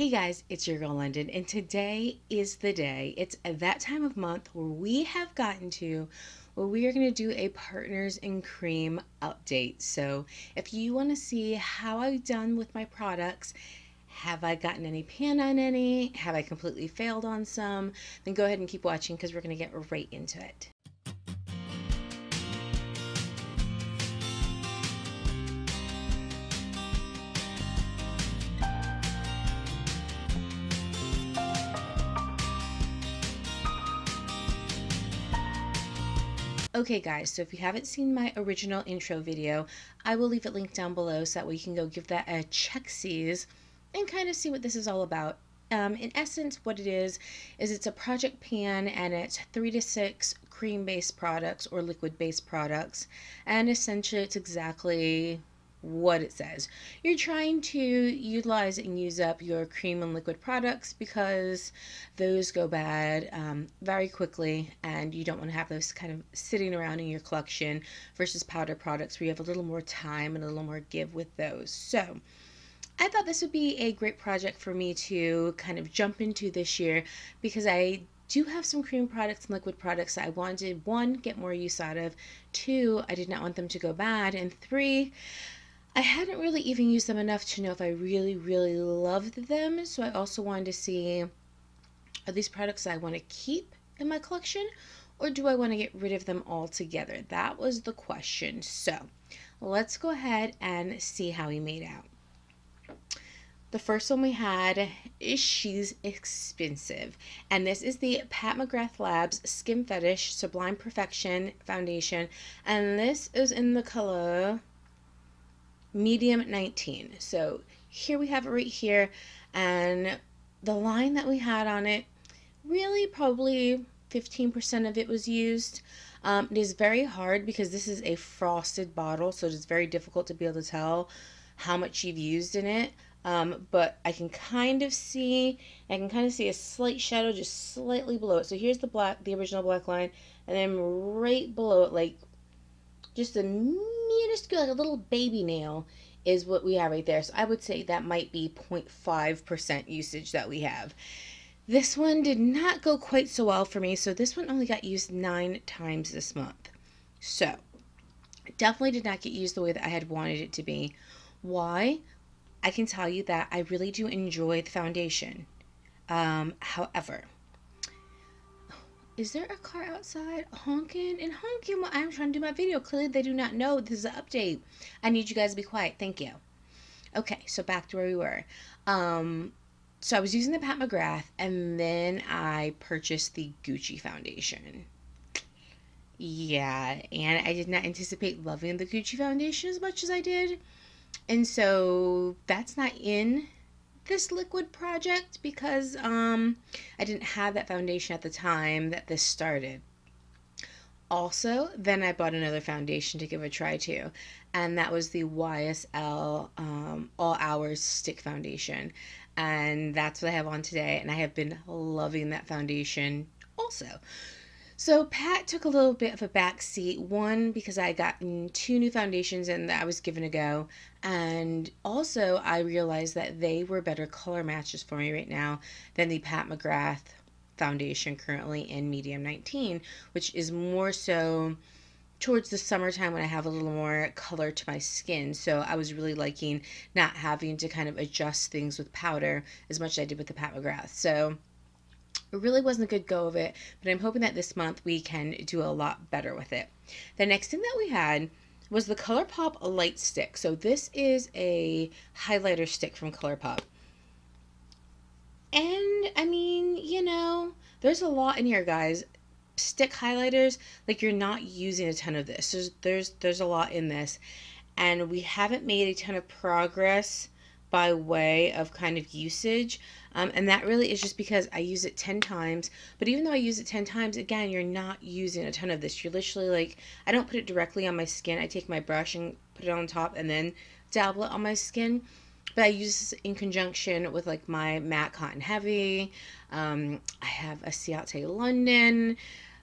Hey guys, it's your girl London, and today is the day. It's that time of month where we have gotten to where we are going to do a Partners in Cream update. So if you want to see how I've done with my products, have I gotten any pan on any, have I completely failed on some, then go ahead and keep watching because we're going to get right into it. Okay guys, so if you haven't seen my original intro video, I will leave it linked down below so that way you can go give that a check-sees and kind of see what this is all about. In essence, what it is it's a project pan, and it's 3 to 6 cream-based products or liquid-based products, and essentially it's exactly what it says. You're trying to utilize and use up your cream and liquid products because those go bad very quickly, and you don't want to have those kind of sitting around in your collection versus powder products where you have a little more time and a little more give with those. So I thought this would be a great project for me to kind of jump into this year because I do have some cream products and liquid products that I wanted, one, get more use out of, two, I did not want them to go bad, and three, I hadn't really even used them enough to know if I really, really loved them. So I also wanted to see, are these products I want to keep in my collection, or do I want to get rid of them altogether? That was the question. So let's go ahead and see how he made out. The first one we had is She's Expensive, and this is the Pat McGrath Labs Skin Fetish Sublime Perfection Foundation, and this is in the color medium 19. So here we have it right here, and the line that we had on it, really probably 15% of it was used. It is very hard because this is a frosted bottle, so it is very difficult to be able to tell how much you've used in it. But I can kind of see a slight shadow just slightly below it. So here's the original black line, and then right below it, like just a minuscule, like a little baby nail, is what we have right there. So I would say that might be 0.5% usage that we have. This one did not go quite so well for me, so this one only got used 9 times this month. So it definitely did not get used the way that I had wanted it to be. Why? I can tell you that I really do enjoy the foundation. However, is there a car outside honking and honking while I'm trying to do my video? Clearly they do not know this is an update. I need you guys to be quiet. Thank you. Okay, so back to where we were. So I was using the Pat McGrath, and then I purchased the Gucci foundation. Yeah, and I did not anticipate loving the Gucci foundation as much as I did. And so that's not in this liquid project because I didn't have that foundation at the time that this started. Also, then I bought another foundation to give a try too, and that was the YSL All Hours Stick Foundation, and that's what I have on today, and I have been loving that foundation also. So Pat took a little bit of a back seat, one because I had gotten 2 new foundations and that I was given a go, and also I realized that they were better color matches for me right now than the Pat McGrath foundation currently in medium 19, which is more so towards the summertime when I have a little more color to my skin. So I was really liking not having to kind of adjust things with powder as much as I did with the Pat McGrath. So it really wasn't a good go of it, but I'm hoping that this month we can do a lot better with it. The next thing that we had was the Colourpop Light Stick. So this is a highlighter stick from Colourpop. And I mean, you know, there's a lot in here, guys. Stick highlighters, like you're not using a ton of this. There's a lot in this, and we haven't made a ton of progress by way of kind of usage, and that really is just because I use it 10 times, but even though I use it 10 times, again, you're not using a ton of this. You're literally like, I don't put it directly on my skin. I take my brush and put it on top and then dabble it on my skin, but I use this in conjunction with like my matte cotton heavy. I have a Ciate London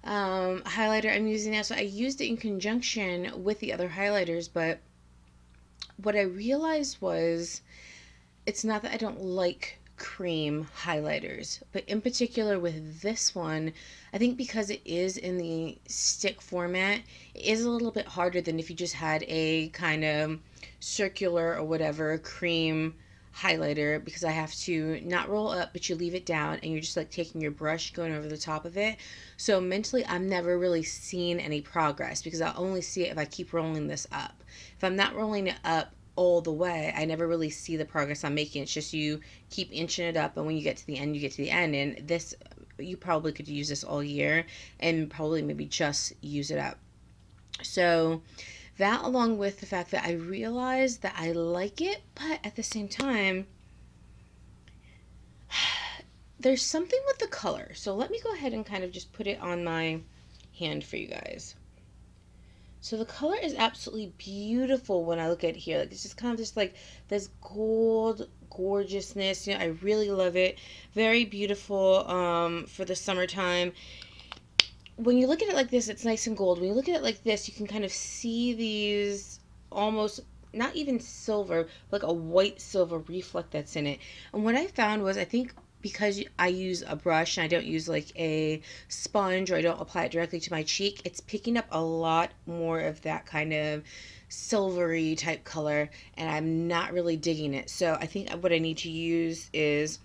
highlighter I'm using now, so I used it in conjunction with the other highlighters, but what I realized was it's not that I don't like cream highlighters, but in particular with this one, I think because it is in the stick format, it is a little bit harder than if you just had a kind of circular or whatever cream highlighter, because I have to not roll up, but you leave it down and you're just like taking your brush going over the top of it. So mentally, I've never really seen any progress because I'll only see it if I keep rolling this up. If I'm not rolling it up all the way, I never really see the progress I'm making. It's just you keep inching it up, and when you get to the end, you get to the end. And this, you probably could use this all year and probably maybe just use it up. So that, along with the fact that I realized that I like it, but at the same time, there's something with the color. So let me go ahead and kind of just put it on my hand for you guys. So the color is absolutely beautiful when I look at it here. Like, it's just kind of just like this gold gorgeousness. You know, I really love it. Very beautiful for the summertime. When you look at it like this, it's nice and gold. When you look at it like this, you can kind of see these almost, not even silver, like a white silver reflect that's in it. And what I found was, I think because I use a brush and I don't use like a sponge, or I don't apply it directly to my cheek, it's picking up a lot more of that kind of silvery type color, and I'm not really digging it. So I think what I need to use is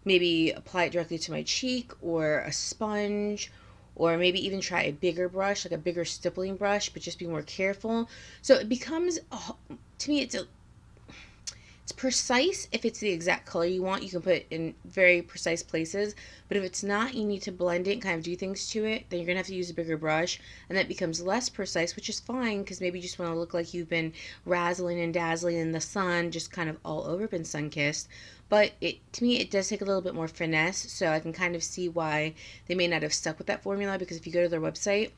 maybe apply it directly to my cheek, or a sponge, or maybe even try a bigger brush, like a bigger stippling brush, but just be more careful. So it becomes, to me, it's precise. If it's the exact color you want, you can put it in very precise places, but if it's not, you need to blend it and kind of do things to it, then you're gonna have to use a bigger brush, and that becomes less precise, which is fine, because maybe you just want to look like you've been razzling and dazzling in the sun, just kind of all over, been sun-kissed. But to me, it does take a little bit more finesse, so I can kind of see why they may not have stuck with that formula, because if you go to their website,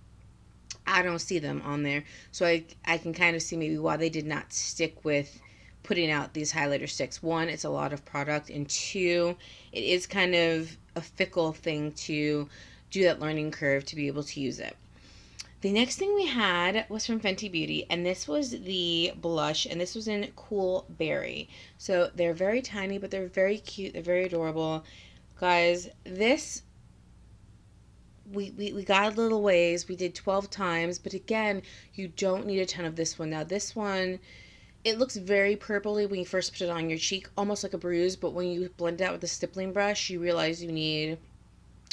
I don't see them on there. So I can kind of see maybe why they did not stick with putting out these highlighter sticks. One, it's a lot of product, and two, it is kind of a fickle thing to do that learning curve to be able to use it. The next thing we had was from Fenty Beauty, and this was the blush, and this was in Cool Berry. So they're very tiny, but they're very cute. They're very adorable. Guys, this, we got a little ways. We did 12 times, but again, you don't need a ton of this one. Now this one, it looks very purpley when you first put it on your cheek, almost like a bruise, but when you blend it out with the stippling brush, you realize you need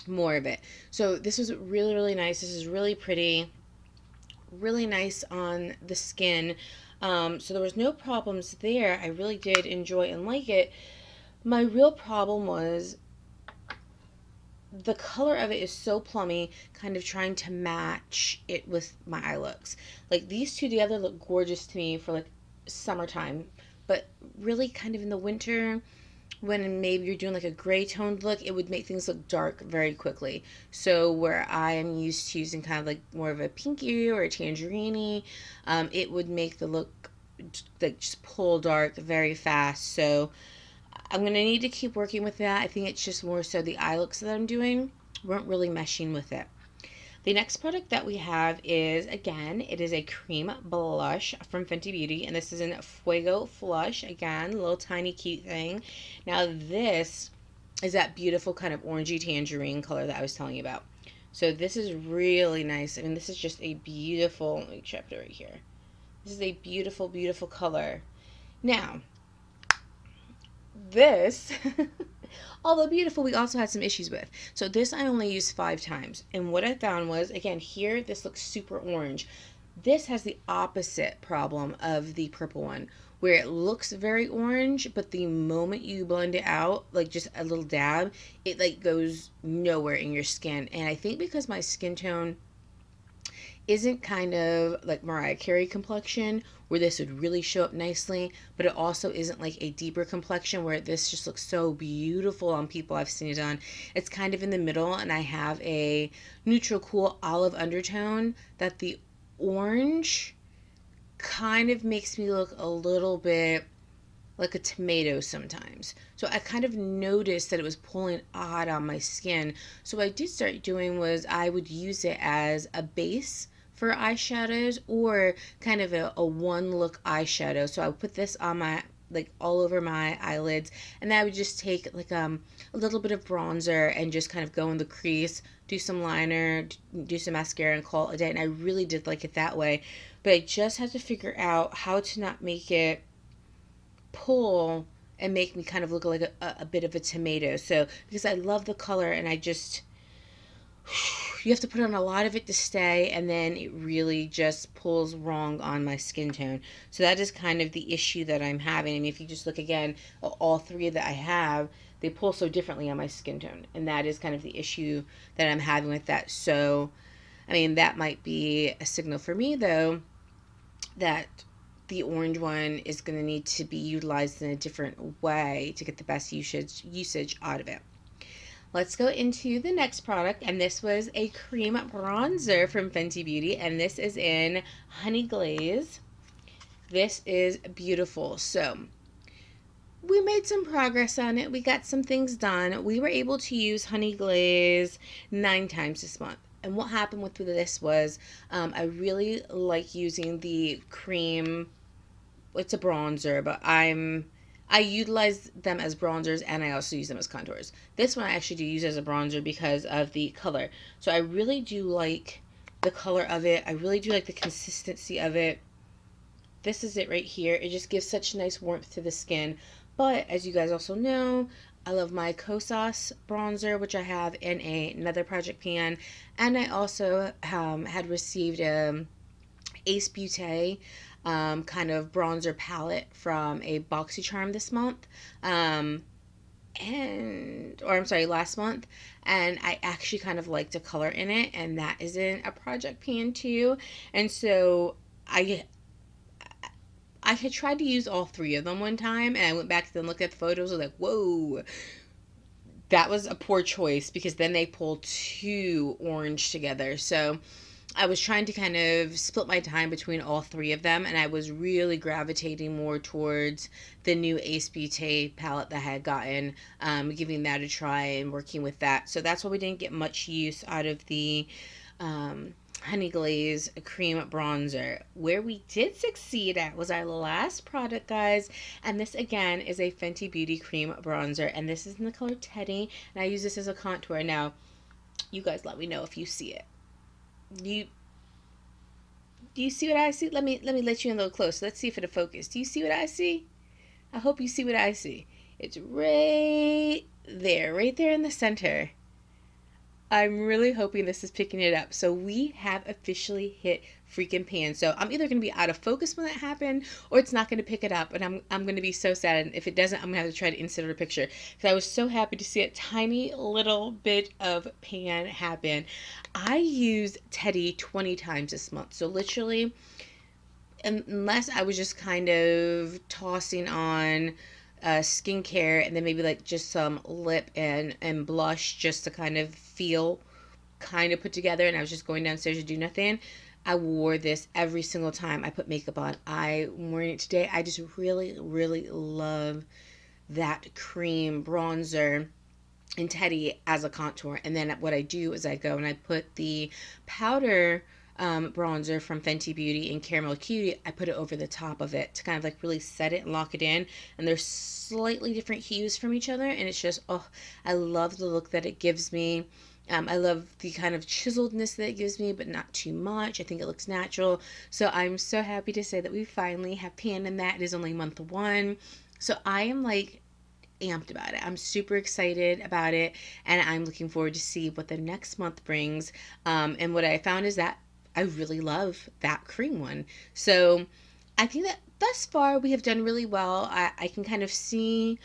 more of it. So this was really, really nice. This is really pretty, really nice on the skin. So there was no problems there. I really did enjoy and like it. My real problem was the color of it is so plummy, kind of trying to match it with my eye looks. Like, these two together look gorgeous to me for like summertime, but really kind of in the winter, when maybe you're doing like a gray toned look, it would make things look dark very quickly. So where I am used to using kind of like more of a pinky or a tangerine, it would make the look like just pull dark very fast. So I'm gonna need to keep working with that. I think it's just more so the eye looks that I'm doing weren't really meshing with it. The next product that we have is, again, it is a cream blush from Fenty Beauty, and this is in Fuego Flush. Again, a little tiny cute thing. Now this is that beautiful kind of orangey tangerine color that I was telling you about. So this is really nice. I mean, this is just a beautiful, let me check it right here. This is a beautiful, beautiful color. Now, this, although beautiful, we also had some issues with. So this I only used 5 times. And what I found was, again, here, this looks super orange. This has the opposite problem of the purple one, where it looks very orange, but the moment you blend it out, like just a little dab, it like goes nowhere in your skin. And I think because my skin tone isn't kind of like Mariah Carey complexion, where this would really show up nicely, but it also isn't like a deeper complexion where this just looks so beautiful on people I've seen it on. It's kind of in the middle, and I have a neutral cool olive undertone that the orange kind of makes me look a little bit like a tomato sometimes. So I kind of noticed that it was pulling odd on my skin. So what I did start doing was I would use it as a base for eyeshadows, or kind of a one look eyeshadow. So I would put this on my like all over my eyelids, and then I would just take like a little bit of bronzer and just kind of go in the crease, do some liner, do some mascara, and call it a day. And I really did like it that way, but I just had to figure out how to not make it pull and make me kind of look like a bit of a tomato. So because I love the color, and I just, you have to put on a lot of it to stay, and then it really just pulls wrong on my skin tone. So that is kind of the issue that I'm having. I mean, if you just look again, all three that I have, they pull so differently on my skin tone, and that is kind of the issue that I'm having with that. So I mean, that might be a signal for me, though, that the orange one is going to need to be utilized in a different way to get the best usage out of it. Let's go into the next product, and this was a cream bronzer from Fenty Beauty, and this is in Honey Glaze. This is beautiful. So we made some progress on it. We got some things done. We were able to use Honey Glaze 9 times this month. And what happened with this was I really like using the cream. It's a bronzer, but I utilize them as bronzers, and I also use them as contours. This one I actually do use as a bronzer because of the color. So I really do like the color of it. I really do like the consistency of it. This is it right here. It just gives such nice warmth to the skin. But as you guys also know, I love my Kosas bronzer, which I have in another project pan. And I also had received Ace Beauté kind of bronzer palette from a BoxyCharm this month. Last month. And I actually kind of liked the color in it. And that is in a project pan too. And so I had tried to use all 3 of them one time, and I went back and looked at the photos. I was like, whoa, that was a poor choice, because then they pull too orange together. So I was trying to kind of split my time between all 3 of them, and I was really gravitating more towards the new Ace Beauté palette that I had gotten, giving that a try and working with that. So that's why we didn't get much use out of the Honey Glaze cream bronzer. Where we did succeed at was our last product, guys, and this again is a Fenty Beauty cream bronzer, and this is in the color Teddy, and I use this as a contour. Now you guys let me know if you see it. Do you see what I see? Let me let you in a little close. Let's see if it'll focus. Do you see what I see? I hope you see what I see. It's right there in the center. I'm really hoping this is picking it up. So we have officially hit freaking pan. So I'm either going to be out of focus when that happened, or it's not going to pick it up, and I'm going to be so sad. And if it doesn't, I'm going to have to try to insert a picture, because I was so happy to see a tiny little bit of pan happen. I used Teddy 20 times this month. So literally, unless I was just kind of tossing on skincare, and then maybe like just some lip and blush just to kind of feel kind of put together, and I was just going downstairs to do nothing, I wore this every single time I put makeup on. I'm wearing it today. I just really, really love that cream bronzer in Teddy as a contour. And then what I do is I go and I put the powder bronzer from Fenty Beauty in Caramel Cutie. I put it over the top of it to kind of like really set it and lock it in. And they're slightly different hues from each other, and it's just, oh, I love the look that it gives me. I love the kind of chiseledness that it gives me, but not too much. I think it looks natural. So I'm so happy to say that we finally have pan in that. It is only month 1. So I am like amped about it. I'm super excited about it, and I'm looking forward to see what the next month brings. And what I found is that I really love that cream one. So I think that thus far we have done really well. I can kind of see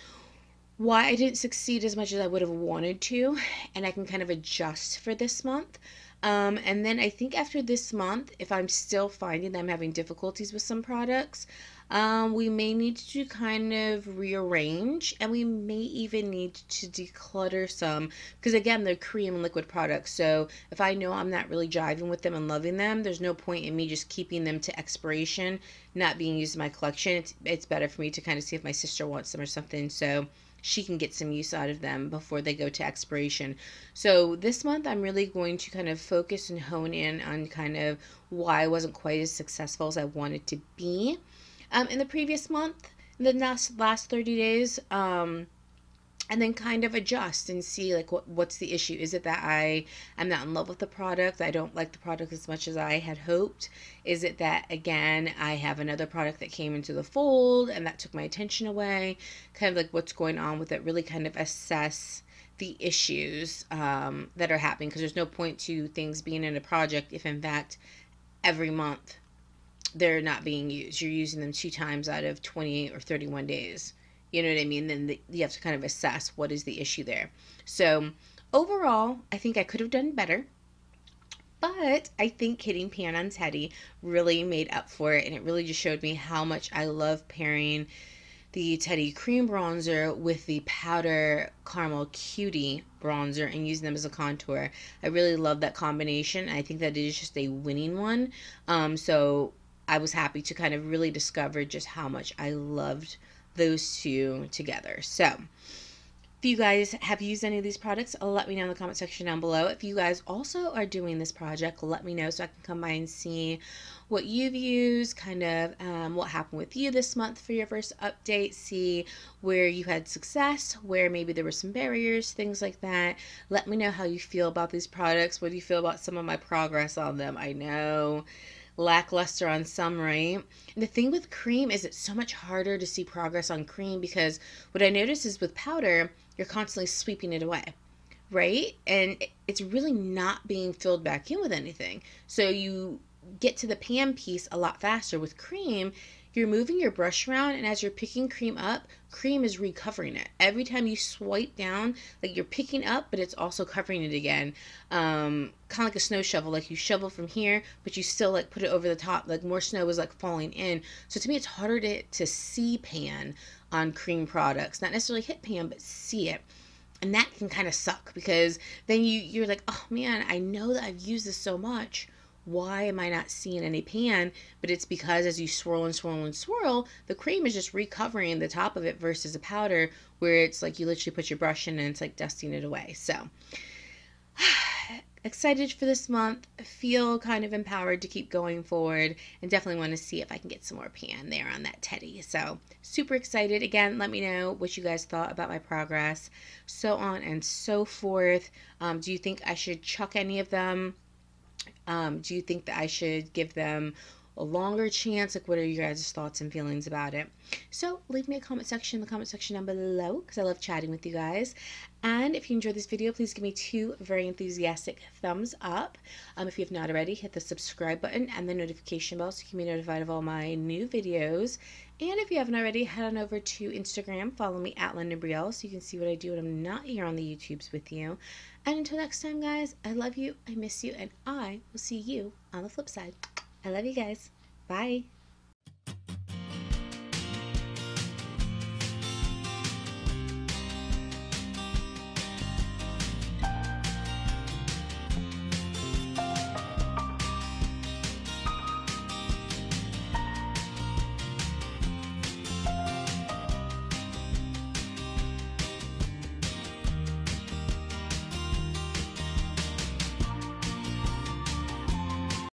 why I didn't succeed as much as I would have wanted to, and I can kind of adjust for this month. And then I think after this month, if I'm still finding that I'm having difficulties with some products, we may need to kind of rearrange, and we may even need to declutter some, because again, they're cream and liquid products. So if I know I'm not really jiving with them and loving them, there's no point in me just keeping them to expiration, not being used in my collection. It's better for me to kind of see if my sister wants them or something, so she can get some use out of them before they go to expiration. So this month I'm really going to kind of focus and hone in on kind of why I wasn't quite as successful as I wanted to be in the previous month. in the last 30 days, and then kind of adjust and see like what's the issue. Is it that I'm not in love with the product, I don't like the product as much as I had hoped? Is it that, again, I have another product that came into the fold and that took my attention away? Kind of like what's going on with it, really kind of assess the issues that are happening, because there's no point to things being in a project if in fact every month they're not being used. You're using them 2 times out of 28 or 31 days. You know what I mean? Then you have to kind of assess what is the issue there. So overall, I think I could have done better. But I think hitting pan on Teddy really made up for it. And it really just showed me how much I love pairing the Teddy Cream Bronzer with the Powder Caramel Cutie Bronzer and using them as a contour. I really love that combination. I think that it is just a winning one. So I was happy to kind of really discover just how much I loved those two together. So if you guys have used any of these products, let me know in the comment section down below. If you guys also are doing this project, let me know so I can come by and see what you've used, kind of what happened with you this month for your first update, see where you had success, where maybe there were some barriers, things like that. Let me know how you feel about these products. What do you feel about some of my progress on them? I know, lackluster on some, right? And the thing with cream is it's so much harder to see progress on cream, because what I notice is with powder, you're constantly sweeping it away, right? And it's really not being filled back in with anything. So you get to the pan piece a lot faster. With cream, you're moving your brush around, and as you're picking cream up, cream is recovering it. Every time you swipe down, like you're picking up, but it's also covering it again. Kind of like a snow shovel, like you shovel from here, but you still like put it over the top, like more snow is like falling in. So to me, it's harder to see pan on cream products. Not necessarily hit pan, but see it. And that can kind of suck, because then you're like, oh man, I know that I've used this so much. Why am I not seeing any pan? But it's because as you swirl and swirl and swirl, the cream is just recovering the top of it, versus a powder where it's like you literally put your brush in and it's like dusting it away. So excited for this month, feel kind of empowered to keep going forward, and definitely want to see if I can get some more pan there on that Teddy. So super excited. Again, let me know what you guys thought about my progress, so on and so forth. Do you think I should chuck any of them? Do you think that I should give them a longer chance? Like, what are your guys' thoughts and feelings about it? So leave me a comment section in the comment section down below, because I love chatting with you guys. And if you enjoyed this video, please give me 2 very enthusiastic thumbs up. If you have not already, hit the subscribe button and the notification bell so you can be notified of all my new videos. And if you haven't already, head on over to Instagram, follow me at Londyn Brielle so you can see what I do when I'm not here on the YouTubes with you. And until next time, guys, I love you, I miss you, and I will see you on the flip side. I love you guys. Bye.